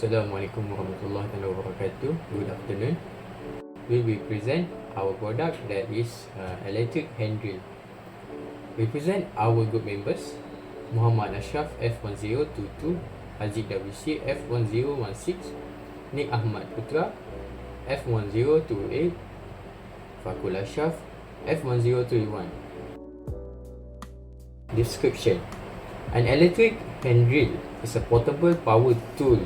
Assalamualaikum warahmatullahi wabarakatuh. Good afternoon. We will present our product, that is electric hand drill. We present our group members: Muhammad Ashraf F1022, Haziq WC F1016, Nik Ahmad Putra F1028, Fakul Ashraf F1031. Description: an electric hand drill is a portable power tool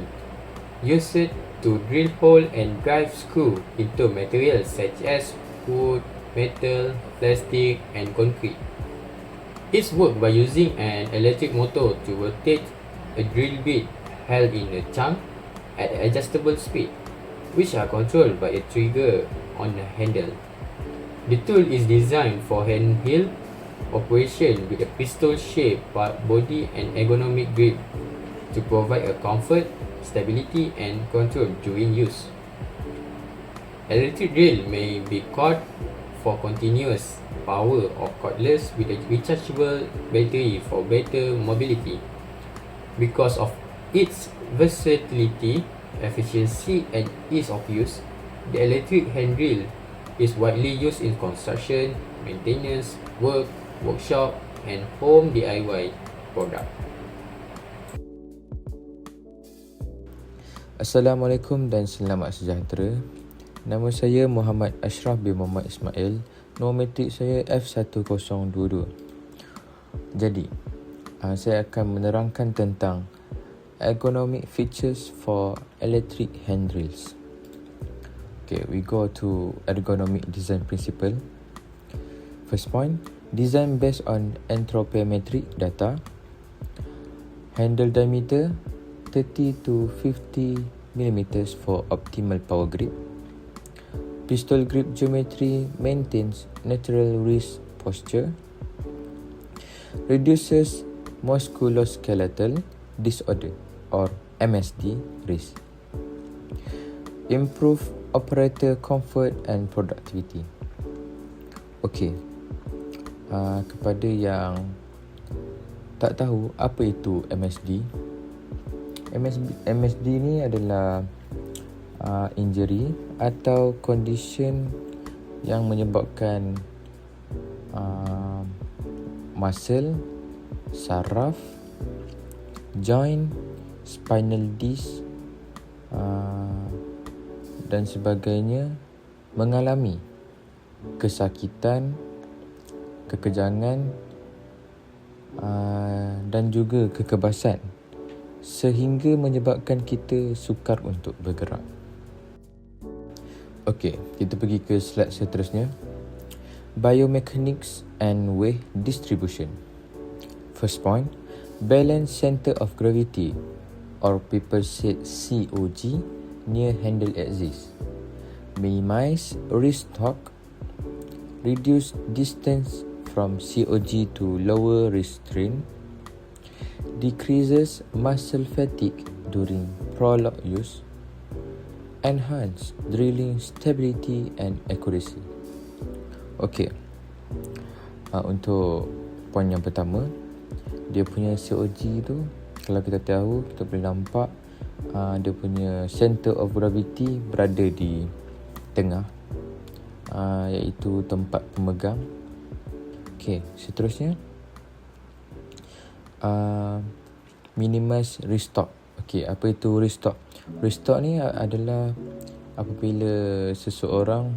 used to drill hole and drive screw into materials such as wood, metal, plastic, and concrete. It works by using an electric motor to rotate a drill bit held in a chunk at adjustable speed, which are controlled by a trigger on the handle. The tool is designed for handheld operation with a pistol-shaped body and ergonomic grip to provide a comfort, stability, and control during use. Electric drill may be corded for continuous power or cordless with a rechargeable battery for better mobility. Because of its versatility, efficiency, and ease of use, the electric hand drill is widely used in construction, maintenance, workshop, and home DIY product. Assalamualaikum dan selamat sejahtera. Nama saya Muhammad Ashraf bin Muhammad Ismail. Nombor matrik saya F1022. Jadi, saya akan menerangkan tentang ergonomic features for electric hand drills. Okay, we go to ergonomic design principle. First point, design based on anthropometric data. Handle diameter 30 to 50 mm for optimal power grip. Pistol grip geometry maintains natural wrist posture. Reduces musculoskeletal disorder or MSD risk. Improve operator comfort and productivity. Okey. Kepada yang tak tahu apa itu MSD, MSD ni adalah injury atau condition yang menyebabkan muscle, saraf, joint, spinal disc dan sebagainya mengalami kesakitan, kekejangan dan juga kekebasan sehingga menyebabkan kita sukar untuk bergerak. Okey, kita pergi ke slide seterusnya. Biomechanics and weight distribution. First point, balance center of gravity or people say COG near handle axis. Minimize wrist torque. Reduce distance from COG to lower wrist strain. Decreases muscle fatigue during prolonged use. Enhance drilling stability and accuracy. Okey. Untuk poin yang pertama, dia punya COG tu, kalau kita tahu, kita boleh nampak dia punya center of gravity berada di tengah, iaitu tempat pemegang. Okey, seterusnya minimize wrist torque. Okey, apa itu wrist torque? Wrist torque ni adalah apabila seseorang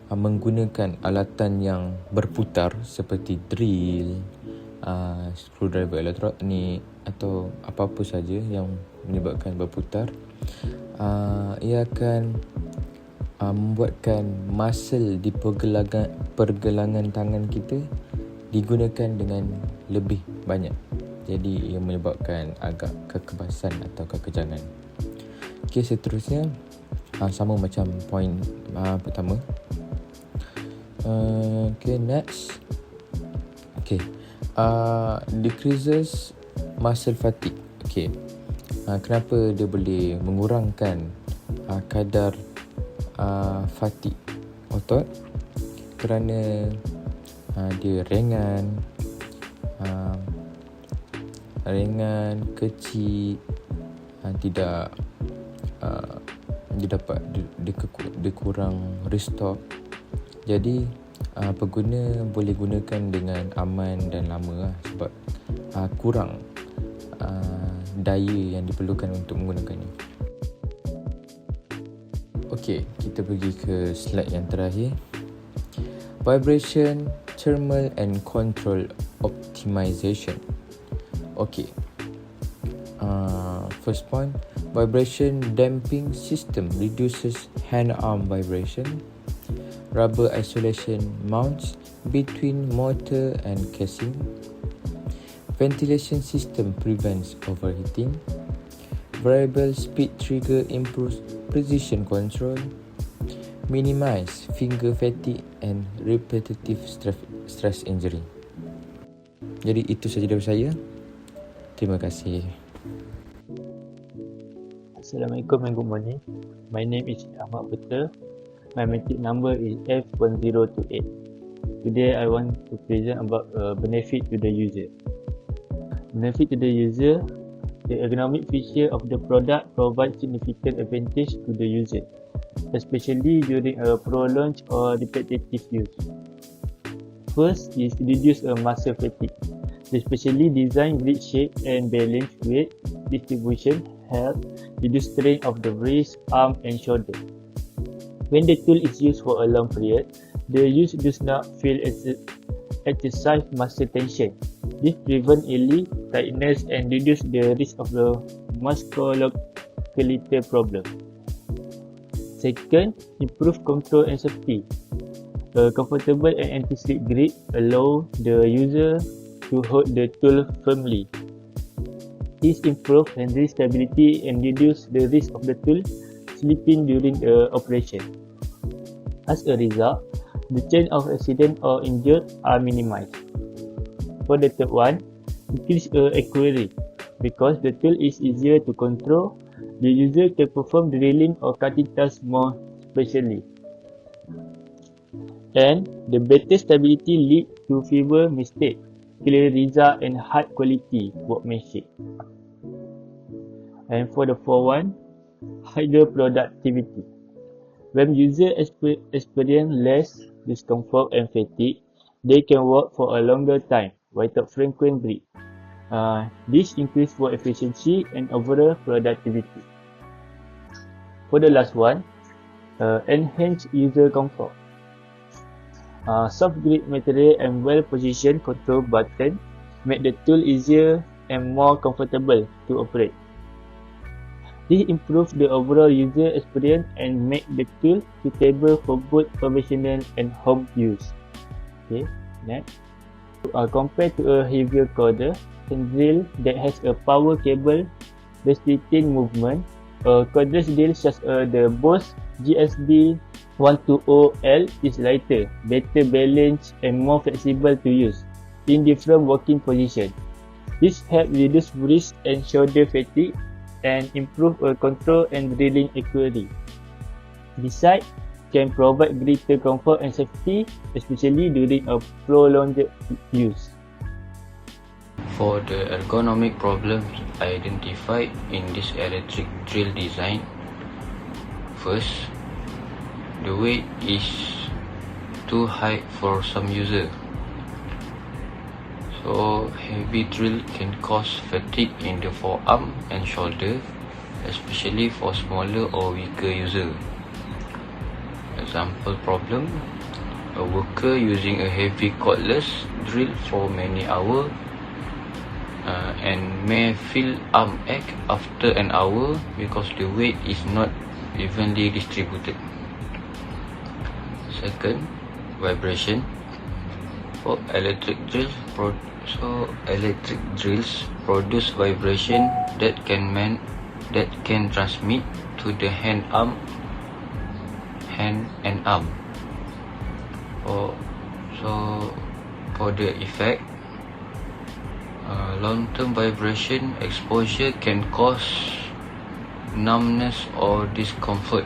menggunakan alatan yang berputar seperti drill, screwdriver elektronik atau apa-apa saja yang menyebabkan berputar, ia akan membuatkan muscle di pergelangan tangan kita digunakan dengan lebih banyak. Jadi ia menyebabkan agak kekebasan atau kekejangan. Okey, seterusnya sama macam poin pertama. Okay, next. Okay, decreases muscle fatigue. Okay, kenapa dia boleh mengurangkan kadar fatigue otot? Kerana dia ringan, kecil, tidak dia dapat dia kurang restock. Jadi pengguna boleh gunakan dengan aman dan lama lah, sebab kurang daya yang diperlukan untuk menggunakannya. Okey, kita pergi ke slide yang terakhir. Vibration, thermal and control optimization. Okey. First point, vibration damping system reduces hand arm vibration. Rubber isolation mounts between motor and casing. Ventilation system prevents overheating. Variable speed trigger improves precision control. Minimize finger fatigue and repetitive stress injury. Jadi itu sahaja dari saya. Terima kasih. Assalamualaikum and good morning. My name is Ahmad Putra. My metric number is F1028. Today I want to present about benefit to the user. Benefit to the user, the ergonomic feature of the product provides significant advantage to the user, especially during a prolonged or repetitive use. First is reduce muscle fatigue. The specially designed grid shape and balanced weight distribution help reduce strain of the wrist, arm and shoulder. When the tool is used for a long period, the user does not feel exercise muscle tension. This prevents early tiredness and reduce the risk of the musculoskeletal problem. Second, improve control and safety. A comfortable and anti-slip grip allow the user to hold the tool firmly. This improves hand stability and reduce the risk of the tool slipping during the operation. As a result, the chance of accident or injury are minimized. For the third one, increase accuracy. Because the tool is easier to control, the user can perform drilling or cutting tasks more specially. And the better stability leads to fewer mistakes, clear result and high quality workmanship. And for the fourth one, higher productivity. When users experience less discomfort and fatigue, they can work for a longer time without frequent breaks. This increases work efficiency and overall productivity. For the last one, enhance user comfort. Soft grip material and well-positioned control button make the tool easier and more comfortable to operate. This improves the overall user experience and make the tool suitable for both professional and home use. Okay, next. Compared to a heavier corder and drill that has a power cable restricting movement, a cordless drill such as the Bosch GSB 120L is lighter, better balanced and more flexible to use in different working positions. This helps reduce wrist and shoulder fatigue and improve control and drilling accuracy. Besides, can provide greater comfort and safety, especially during a prolonged use. For the ergonomic problems identified in this electric drill design, first, the weight is too high for some user. So heavy drill can cause fatigue in the forearm and shoulder, especially for smaller or weaker user. Example problem: a worker using a heavy cordless drill for many hours and may feel arm ache after an hour because the weight is not evenly distributed. Second, vibration. For electric drills produce vibration that can transmit to the hand and arm. For the effect, long-term vibration exposure can cause numbness or discomfort.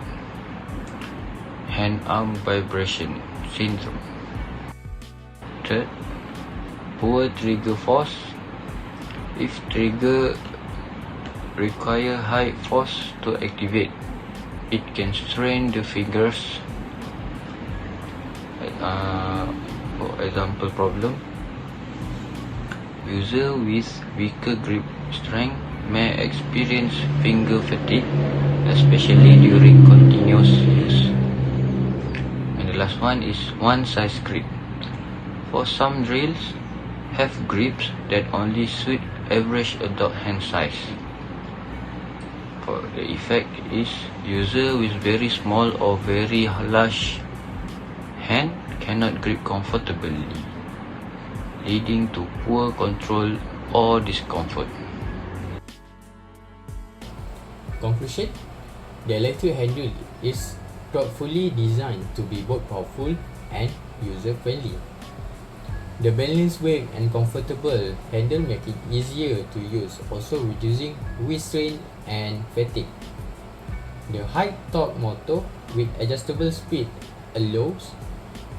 Hand-arm vibration syndrome. Third, poor trigger force. If trigger require high force to activate. It can strain the fingers. For example problem, user with weaker grip strength may experience finger fatigue, especially during continuous use. And the last one is one size grip. For some drills, have grips that only suit average adult hand size. For the effect is user with very small or very large hand cannot grip comfortably, leading to poor control or discomfort. Conclusion: the electric handle is thoughtfully designed to be both powerful and user-friendly. The balanced weight and comfortable handle make it easier to use, also reducing wrist strain and fatigue. The high torque motor with adjustable speed allows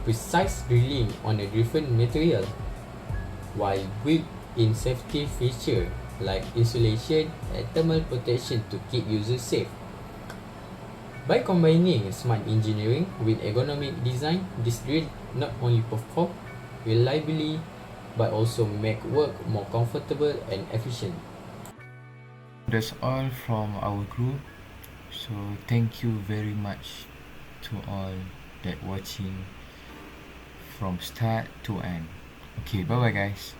precise drilling on a different material, while built-in safety feature like insulation and thermal protection to keep users safe. By combining smart engineering with ergonomic design, this drill not only perform reliably but also make work more comfortable and efficient. That's all from our group. So thank you very much to all that watching from start to end. Okay, bye bye guys.